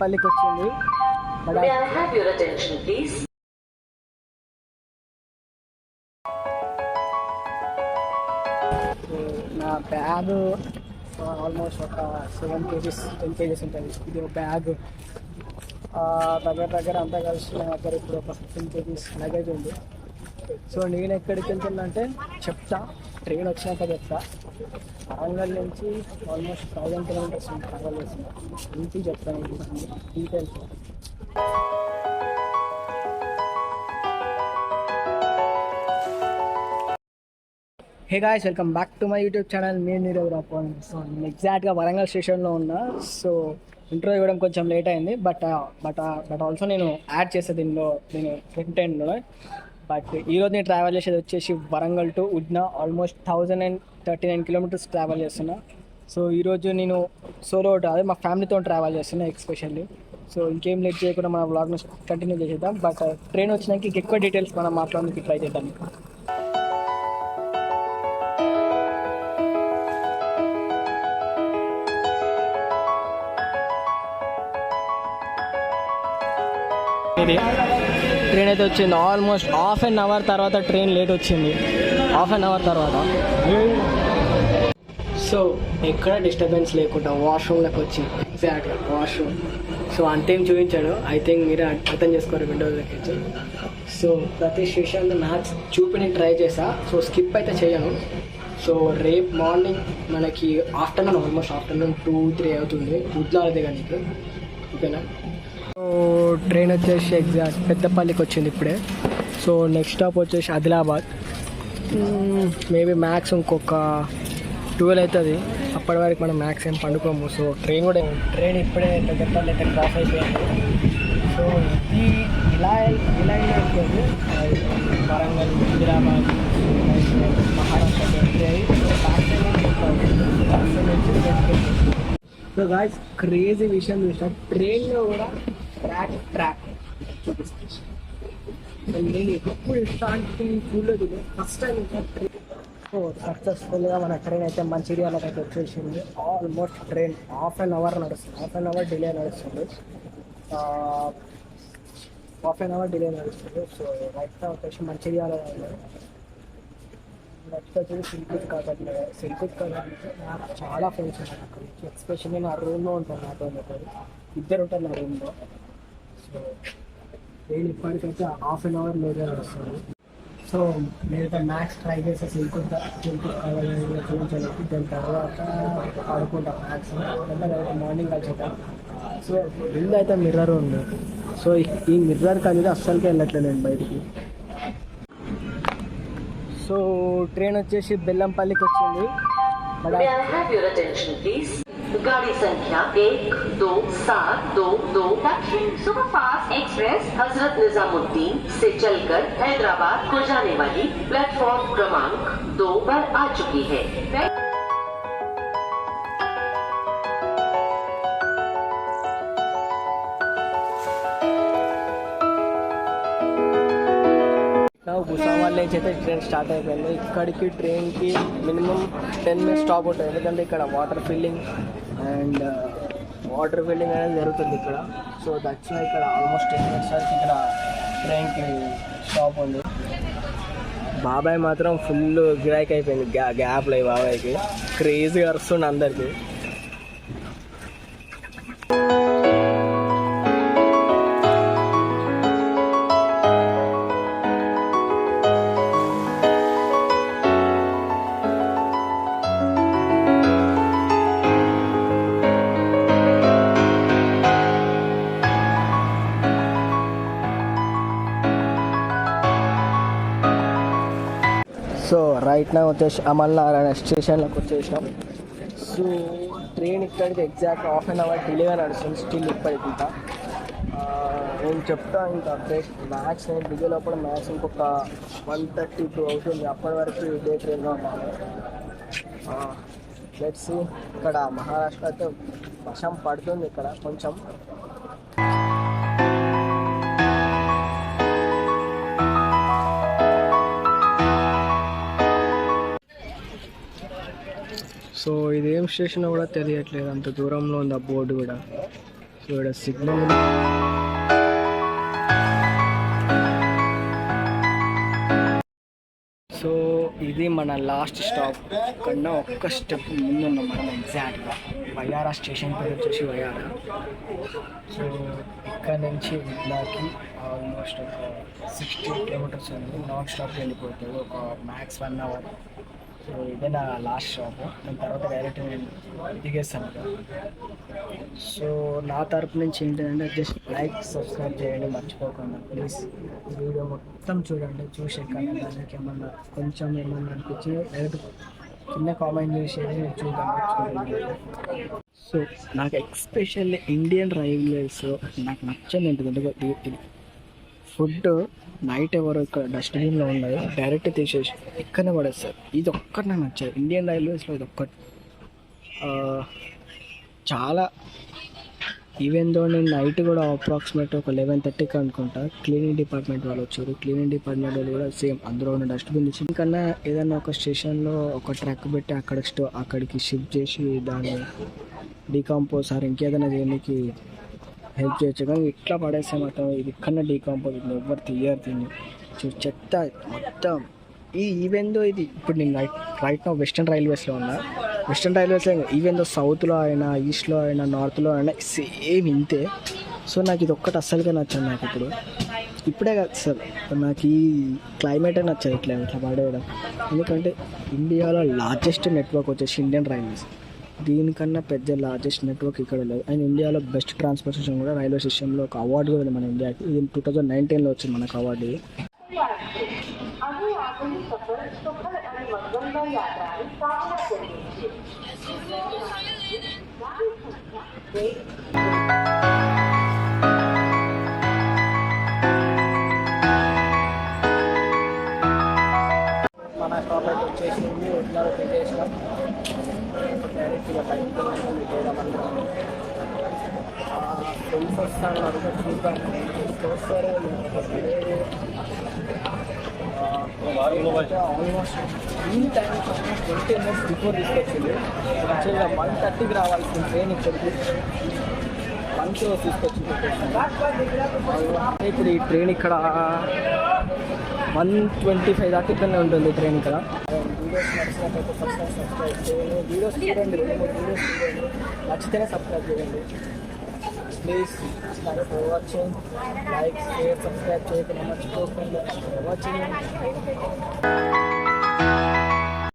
పల్లికి వచ్చింది. నా bag almost ఒక 7 kgs 10 kgs ఉంటుంది. ఇది ఒక బ్యాగ్ దగ్గర అంతా కలిసి నా దగ్గర ఇప్పుడు ఒక 15 kgs లగేజ్ ఉంది. సో నేను ఎక్కడికి వెళ్తున్నా అంటే చెప్తా, ట్రైన్ వచ్చినాక చెప్తా. వరంగల్ నుంచి ఆల్మోస్ట్ 1000 kilometers ట్రావెల్ చేస్తున్నా. ఇంటికి చెప్తాను details. Hey guys, welcome back to my YouTube channel. నేను నీరవ్. సో నేను ఎగ్జాక్ట్గా వరంగల్ స్టేషన్లో ఉన్నా. సో ఇంట్రో ఇవ్వడం కొంచెం లేట్ అయింది, బట్ ఆల్సో నేను యాడ్ చేసే దీనిలో నేను ఫ్రంట్ ఎండ్లో. బట్ ఈరోజు నేను ట్రావెల్ చేసేది వచ్చేసి Warangal to Udhna, almost 1039 kilometers travel చేస్తున్నా. సో ఈరోజు నేను సోలో అదే మా ఫ్యామిలీతో ట్రావెల్ చేస్తున్నా ఎక్స్పెషల్లీ. సో ఇంకేం లేట్ చేయకుండా మన వ్లాగ్ను కంటిన్యూ చేసేద్దాం. బట్ ట్రైన్ వచ్చినాక ఎక్కువ డీటెయిల్స్ మనం మాట్లాడడానికి ట్రై చేద్దాం. ట్రైన్ అయితే వచ్చింది. ఆల్మోస్ట్ హాఫ్ అన్ అవర్ తర్వాత ట్రైన్ లేట్ వచ్చింది. హాఫ్ అన్ అవర్ తర్వాత సో ఎక్కడ డిస్టర్బెన్స్ లేకుండా వాష్రూమ్లోకి వచ్చి ఎగ్జాక్ట్గా వాష్రూమ్. సో అంతేం చూపించాడు, ఐ థింక్ మీరే అర్థం చేసుకోరు విండోస్లోకి వచ్చి. సో ప్రతి స్టేషన్లో మ్యాథ్స్ చూపి నేను ట్రై చేసా. సో స్కిప్ అయితే చేయను. సో రేపు మార్నింగ్ మనకి ఆఫ్టర్నూన్ ఆల్మోస్ట్ ఆఫ్టర్నూన్ 2-3 అవుతుంది ఉద్లాలదే కానీ ఓకేనా. సో ట్రైన్ వచ్చేసి ఎగ్జాక్ట్ పెద్దపల్లికి వచ్చింది ఇప్పుడే. సో నెక్స్ట్ స్టాప్ వచ్చేసి ఆదిలాబాద్. మేబీ మ్యాక్స్ ఇంకొక 12 అవుతుంది. అప్పటి వరకు మనం మ్యాక్స్ ఏం పండుకోము. సో ట్రైన్ ఇప్పుడే పెద్దపల్లి అయితే క్రాస్ అయిపోయింది. సో ఇది ఇలా అయిపోయింది. Warangal, Adilabad, Maharashtra. So guys, crazy విషయం చూసిన ట్రైన్లో కూడా ట్రాక్ చూపిస్తాను. నేను ఎప్పుడు ఇట్లాంటి చూడలేదు, ఫస్ట్ టైం ట్రైన్. సో సక్సెస్ఫుల్గా మన ట్రైన్ అయితే మంచిర్యాలకు అయితే వచ్చేసింది. Almost train half an hour నడుస్తుంది. హాఫ్ అన్ అవర్ డిలే నడుస్తుంది. సో రైట్ వచ్చేసి మంచిర్యాల. నెక్స్ట్ వచ్చేసి సిల్కుత్ కాదర్. నాకు చాలా ఫ్రెండ్స్ ఉంటారు అక్కడ నుంచి. ఎక్స్పెషల్లీ నా రూమ్లో ఉంటాను, నాతో ఇద్దరు ఉంటారు నా రూమ్లో. సో నేను ఇప్పటికైతే హాఫ్ అన్ అవర్ లేదే నడుస్తుంది. సో నేనైతే మ్యాక్స్ ట్రై చేసే సిల్కుత్ కాదని చూపించలేదు. దాని తర్వాత ఆడుకుంటా మ్యాక్స్ తర్వాత మార్నింగ్ వచ్చేద్దాం. సో ముందు అయితే మిర్రర్ ఉంది. సో ఈ మిర్రర్ అనేది అస్సలకే వెళ్ళట్లేదు నేను బయటికి. సో ట్రైన్ వచ్చేసి బెల్లంపల్లికి వచ్చింది. गाड़ी संख्या 12722 दक्षिण सुपरफास्ट एक्सप्रेस हजरत निजामुद्दीन से चलकर हैदराबाद को जाने वाली प्लेटफॉर्म क्रमांक 2 पर आ चुकी है. భూసామాల్ నుంచి అయితే ట్రైన్ స్టార్ట్ అయిపోయింది. ఇక్కడికి ట్రైన్కి మినిమం 10 minutes స్టాప్ ఉంటుంది. ఎందుకంటే ఇక్కడ వాటర్ ఫిల్లింగ్ అనేది జరుగుతుంది ఇక్కడ. సో దట్స్ ఇక్కడ ఆల్మోస్ట్ 10 minutes వరకు ఇక్కడ ట్రైన్కి స్టాప్ ఉంది. బాబాయ్ మాత్రం ఫుల్ గిరాక్ అయిపోయింది గ్యాప్లో. బాబాయ్కి క్రేజీగా అరుస్తుండే అందరికీ. సో రైట్ నా వచ్చేసి అమల్నారాయణ స్టేషన్లోకి వచ్చేసినాం. సో ట్రైన్ ఇక్కడికి ఎగ్జాక్ట్ హాఫ్ అన్ అవర్ డిలేగా నడుస్తుంది స్టిల్ ఇప్పటికి. ఇంకా నేను చెప్తా ఇంకా అప్డేట్. మ్యాక్స్ నేను దిగే లోపల మ్యాక్స్ ఇంకొక 132 అవుతుంది. అప్పటి వరకు ఇదే ట్రైన్లో ఉన్నాను. Let's see. ఇక్కడ మహారాష్ట్ర అయితే వర్షం పడుతుంది ఇక్కడ కొంచెం. సో ఇదేం స్టేషన్ కూడా తెలియట్లేదు, అంత దూరంలో ఉంది ఆ బోర్డు కూడా. సో ఇక్కడ సిగ్నల్ సో ఇది మన లాస్ట్ స్టాప్ కన్నా ఒక్క స్టెప్ ముందున్నాం మనం ఎగ్జాక్ట్గా. వయారా స్టేషన్ పేరు వచ్చేసి వయారా. సో ఇక్కడ నుంచి విద్లాకి ఆల్మోస్ట్ ఒక 60 కిలోమీటర్స్ ఉంది. నాన్ స్టాప్కి వెళ్ళిపోతుంది ఒక మ్యాక్స్ 1 అవర్. సో ఇదే నా లాస్ట్ స్టాప్. దాని తర్వాత డైరెక్ట్ నేను దిగేస్తాను కదా. సో నా తరపు నుంచి ఏంటంటే జస్ట్ లైక్ సబ్స్క్రైబ్ చేయండి మర్చిపోకుండా ప్లీజ్. వీడియో మొత్తం చూడండి. చూసే కానీ దానికి ఏమన్నా కొంచెం ఏమన్నా అనిపించి డైరెక్ట్ కింద కామెంట్ చేసేది చూడండి. సో నాకు ఎక్స్పెషల్లీ ఇండియన్ రైల్వేస్ నాకు నచ్చని ఏంటంటే ఫుడ్ నైట్ ఎవరు ఇక్కడ డస్ట్బిన్లో ఉన్నది డైరెక్ట్ తీసేసి ఇక్కడనే పడేస్తారు. ఇది ఒక్కటి నాకు నచ్చదు ఇండియన్ రైల్వేస్లో. ఇది ఒక్కటి చాలా ఈవెన్ దో నేను నైట్ కూడా అప్రాక్సిమేట్ ఒక 11:30కి అనుకుంటా క్లీనింగ్ డిపార్ట్మెంట్ వాళ్ళు వచ్చారు. క్లీనింగ్ డిపార్ట్మెంట్ వాళ్ళు కూడా సేమ్ అందులో ఉన్న డస్ట్బిన్ తీసి ఇంకన్నా ఏదైనా ఒక స్టేషన్లో ఒక ట్రక్ పెట్టి అక్కడికి షిఫ్ట్ చేసి దాన్ని డీకంపోజ్ ఆర్ ఇంకేదైనా చేయడానికి హెల్ప్ చేయొచ్చు. కానీ ఇట్లా పడేస్తే మాత్రం ఇది ఇక్కడనే డీకంపోజ్ ఎవరు తీయరు దీన్ని. చెత్త మొత్తం ఈవెన్ దో ఇది ఇప్పుడు నేను రైట్ నా వెస్టర్న్ రైల్వేస్లో ఉన్నా. వెస్టర్న్ రైల్వేస్లో ఈవెన్ దో సౌత్లో అయినా ఈస్ట్లో అయినా నార్త్లో అయినా సేమ్ ఇంతే. సో నాకు ఇది ఒక్కటి అస్సలుగా నచ్చదు. నాకు ఇప్పుడే కాదు సార్ నాకు ఈ క్లైమేటే నచ్చదు ఇట్లా పడేయడం. ఎందుకంటే ఇండియాలో లార్జెస్ట్ నెట్వర్క్ వచ్చేసి ఇండియన్ రైల్వేస్. దీనికన్నా పెద్ద లార్జెస్ట్ నెట్వర్క్ ఇక్కడ లేదు. అండ్ ఇండియాలో బెస్ట్ ట్రాన్స్పోర్టేషన్ కూడా రైల్వే సిస్టంలో ఒక అవార్డు కూడా ఉంది మన ఇండియాకి. ఇది 2019లో వచ్చింది మనకు అవార్డు. మన స్టాప్ అయితే వచ్చేసింది. ఉన్నారు పెట్టేసాం డైరెక్ట్గా బయటకు ఫ్రెండ్స్ వస్తాను చూద్దాం వస్తారు. ఆల్మోస్ట్ ఈ టైం 20 minutes బిఫోర్ తీసుకొచ్చింది. యాక్చువల్గా 1:30కి రావాల్సిన ట్రైన్ ఇక్కడికి 1 crore తీసుకొచ్చింది. ఇప్పుడు ఈ ట్రైన్ ఇక్కడ 1:25 దాకా ఇక్కడనే ఉంటుంది ట్రైన్ ఇక్కడ. వీడియోస్ నచ్చినట్లయితే సబ్స్క్రైబ్ చేయండి. వీడియోస్ చూడండి, 2-3 వీడియోస్ చూడండి. నచ్చితేనే సబ్స్క్రైబ్ చేయండి please. Thanks for watching. Like share subscribe చేయకుండా మర్చిపోకుండా వాచింగ్.